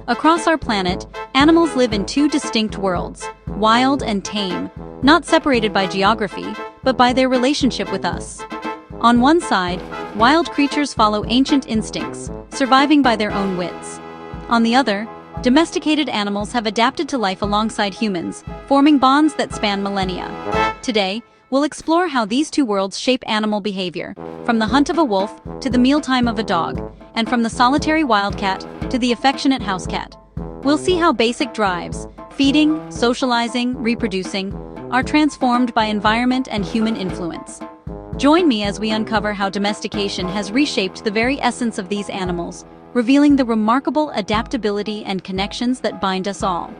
Across our planet, animals live in two distinct worlds, wild and tame, not separated by geography, but by their relationship with us. On one side, wild creatures follow ancient instincts, surviving by their own wits. On the other, domesticated animals have adapted to life alongside humans, forming bonds that span millennia. Today, we'll explore how these two worlds shape animal behavior, from the hunt of a wolf to the mealtime of a dog, and from the solitary wildcat to the affectionate house cat. We'll see how basic drives, feeding, socializing, reproducing, are transformed by environment and human influence. Join me as we uncover how domestication has reshaped the very essence of these animals, revealing the remarkable adaptability and connections that bind us all.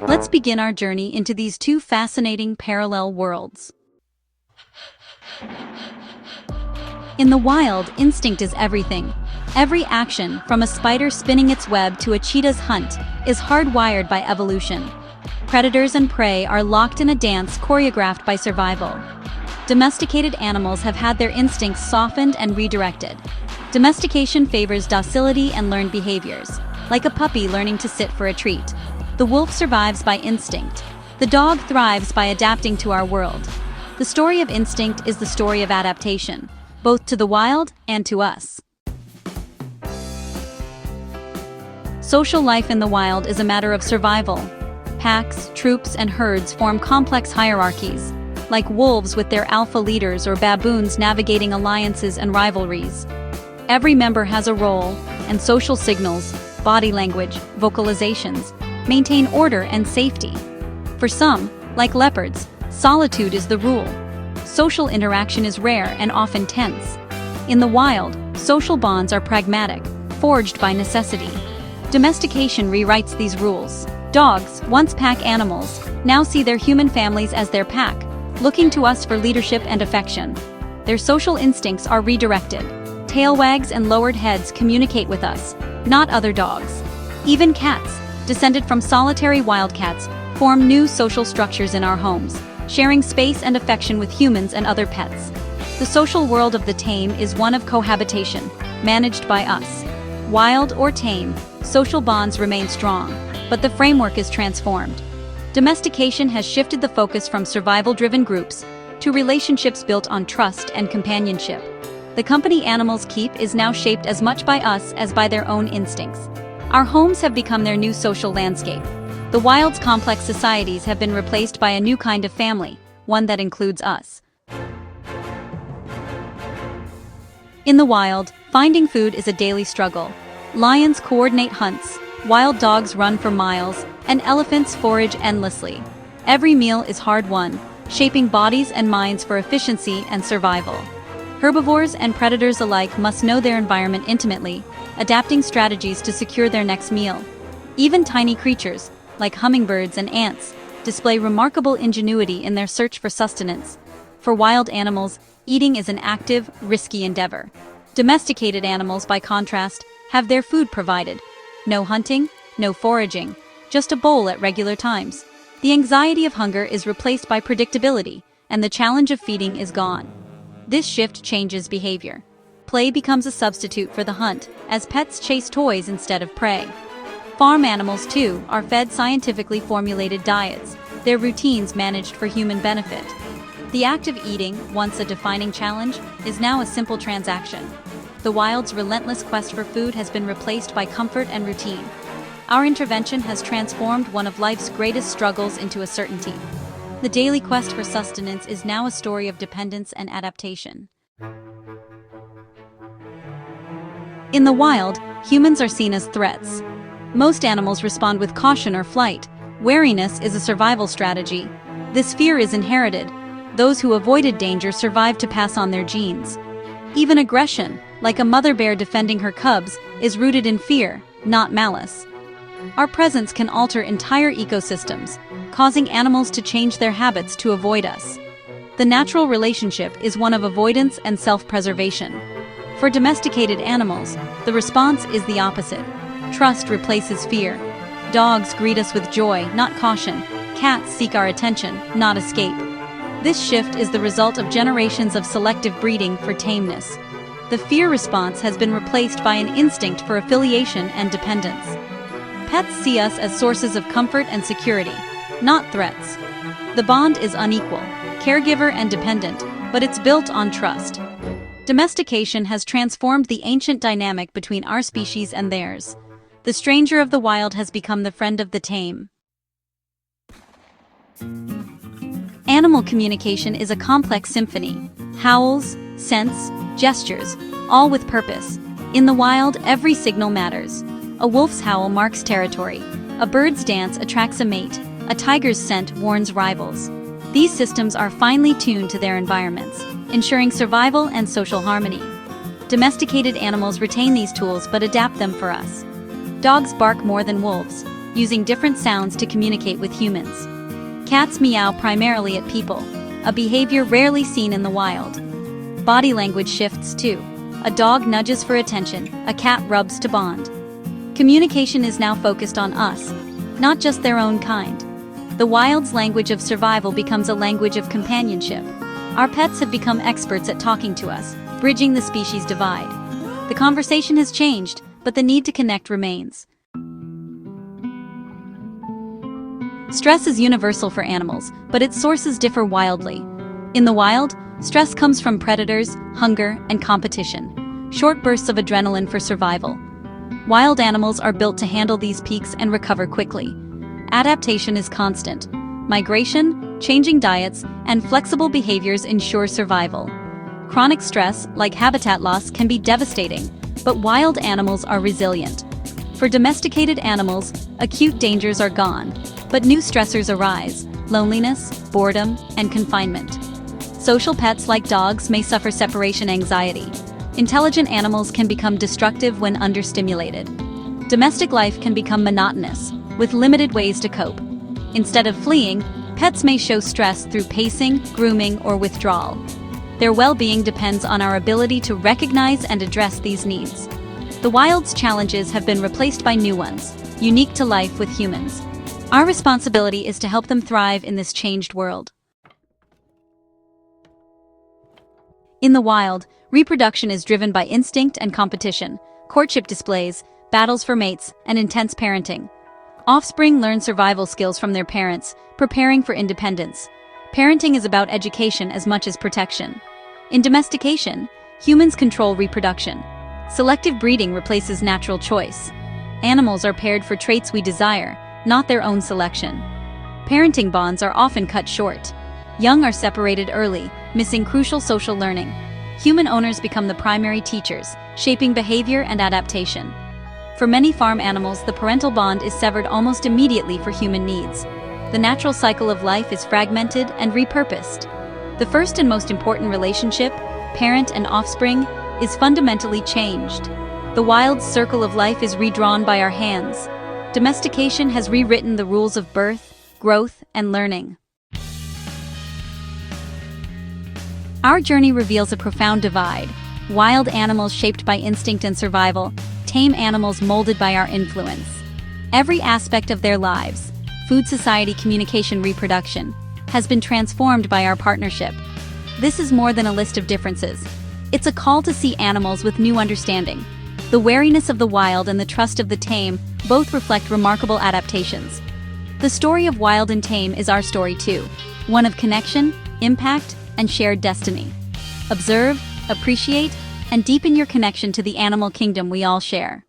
Let's begin our journey into these two fascinating parallel worlds. In the wild, instinct is everything. Every action, from a spider spinning its web to a cheetah's hunt, is hardwired by evolution. Predators and prey are locked in a dance choreographed by survival. Domesticated animals have had their instincts softened and redirected. Domestication favors docility and learned behaviors, like a puppy learning to sit for a treat. The wolf survives by instinct. The dog thrives by adapting to our world. The story of instinct is the story of adaptation, both to the wild and to us. Social life in the wild is a matter of survival. Packs, troops, and herds form complex hierarchies, like wolves with their alpha leaders or baboons navigating alliances and rivalries. Every member has a role, and social signals, body language, vocalizations, maintain order and safety. For some, like leopards, solitude is the rule. Social interaction is rare and often tense. In the wild, social bonds are pragmatic, forged by necessity. Domestication rewrites these rules. Dogs, once pack animals, now see their human families as their pack, looking to us for leadership and affection. Their social instincts are redirected. Tail wags and lowered heads communicate with us, not other dogs. Even cats, descended from solitary wildcats, form new social structures in our homes, sharing space and affection with humans and other pets. The social world of the tame is one of cohabitation, managed by us. Wild or tame, social bonds remain strong, but the framework is transformed. Domestication has shifted the focus from survival-driven groups to relationships built on trust and companionship. The company animals keep is now shaped as much by us as by their own instincts. Our homes have become their new social landscape. The wild's complex societies have been replaced by a new kind of family, one that includes us. In the wild, finding food is a daily struggle. Lions coordinate hunts, wild dogs run for miles, and elephants forage endlessly. Every meal is hard-won, shaping bodies and minds for efficiency and survival. Herbivores and predators alike must know their environment intimately, adapting strategies to secure their next meal. Even tiny creatures, like hummingbirds and ants, display remarkable ingenuity in their search for sustenance. For wild animals, eating is an active, risky endeavor. Domesticated animals, by contrast, have their food provided. No hunting, no foraging, just a bowl at regular times. The anxiety of hunger is replaced by predictability, and the challenge of feeding is gone. This shift changes behavior. Play becomes a substitute for the hunt, as pets chase toys instead of prey. Farm animals, too, are fed scientifically formulated diets, their routines managed for human benefit. The act of eating, once a defining challenge, is now a simple transaction. The wild's relentless quest for food has been replaced by comfort and routine. Our intervention has transformed one of life's greatest struggles into a certainty. The daily quest for sustenance is now a story of dependence and adaptation. In the wild, humans are seen as threats. Most animals respond with caution or flight. Wariness is a survival strategy. This fear is inherited. Those who avoided danger survived to pass on their genes. Even aggression, like a mother bear defending her cubs, is rooted in fear, not malice. Our presence can alter entire ecosystems, causing animals to change their habits to avoid us. The natural relationship is one of avoidance and self-preservation. For domesticated animals, the response is the opposite. Trust replaces fear. Dogs greet us with joy, not caution. Cats seek our attention, not escape. This shift is the result of generations of selective breeding for tameness. The fear response has been replaced by an instinct for affiliation and dependence. pets see us as sources of comfort and security, not threats. The bond is unequal, caregiver and dependent, but it's built on trust. Domestication has transformed the ancient dynamic between our species and theirs. The stranger of the wild has become the friend of the tame. Animal communication is a complex symphony. Howls, scents, gestures, all with purpose. In the wild, every signal matters. A wolf's howl marks territory. A bird's dance attracts a mate. A tiger's scent warns rivals. These systems are finely tuned to their environments, ensuring survival and social harmony. Domesticated animals retain these tools but adapt them for us. Dogs bark more than wolves, using different sounds to communicate with humans. Cats meow primarily at people, a behavior rarely seen in the wild. Body language shifts too. A dog nudges for attention, a cat rubs to bond. Communication is now focused on us, not just their own kind. The wild's language of survival becomes a language of companionship. Our pets have become experts at talking to us, bridging the species divide. The conversation has changed, but the need to connect remains. Stress is universal for animals, but its sources differ wildly. In the wild, stress comes from predators, hunger, and competition, short bursts of adrenaline for survival. Wild animals are built to handle these peaks and recover quickly. Adaptation is constant. Migration, changing diets, and flexible behaviors ensure survival. Chronic stress, like habitat loss, can be devastating, but wild animals are resilient. For domesticated animals, acute dangers are gone, but new stressors arise: loneliness, boredom, and confinement. Social pets like dogs may suffer separation anxiety. Intelligent animals can become destructive when understimulated. Domestic life can become monotonous, with limited ways to cope. Instead of fleeing, pets may show stress through pacing, grooming, or withdrawal. Their well-being depends on our ability to recognize and address these needs. The wild's challenges have been replaced by new ones, unique to life with humans. Our responsibility is to help them thrive in this changed world. In the wild, reproduction is driven by instinct and competition, courtship displays, battles for mates, and intense parenting. Offspring learn survival skills from their parents, preparing for independence. Parenting is about education as much as protection. In domestication, humans control reproduction. Selective breeding replaces natural choice. Animals are paired for traits we desire, not their own selection. Parenting bonds are often cut short. Young are separated early, missing crucial social learning. Human owners become the primary teachers, shaping behavior and adaptation. For many farm animals, the parental bond is severed almost immediately for human needs. The natural cycle of life is fragmented and repurposed. The first and most important relationship, parent and offspring, is fundamentally changed. The wild's circle of life is redrawn by our hands. Domestication has rewritten the rules of birth, growth, and learning. Our journey reveals a profound divide. Wild animals shaped by instinct and survival, tame animals molded by our influence. Every aspect of their lives, food, society, communication, reproduction, has been transformed by our partnership. This is more than a list of differences. It's a call to see animals with new understanding. The wariness of the wild and the trust of the tame both reflect remarkable adaptations. The story of wild and tame is our story too, one of connection, impact, and shared destiny. Observe, appreciate, and deepen your connection to the animal kingdom we all share.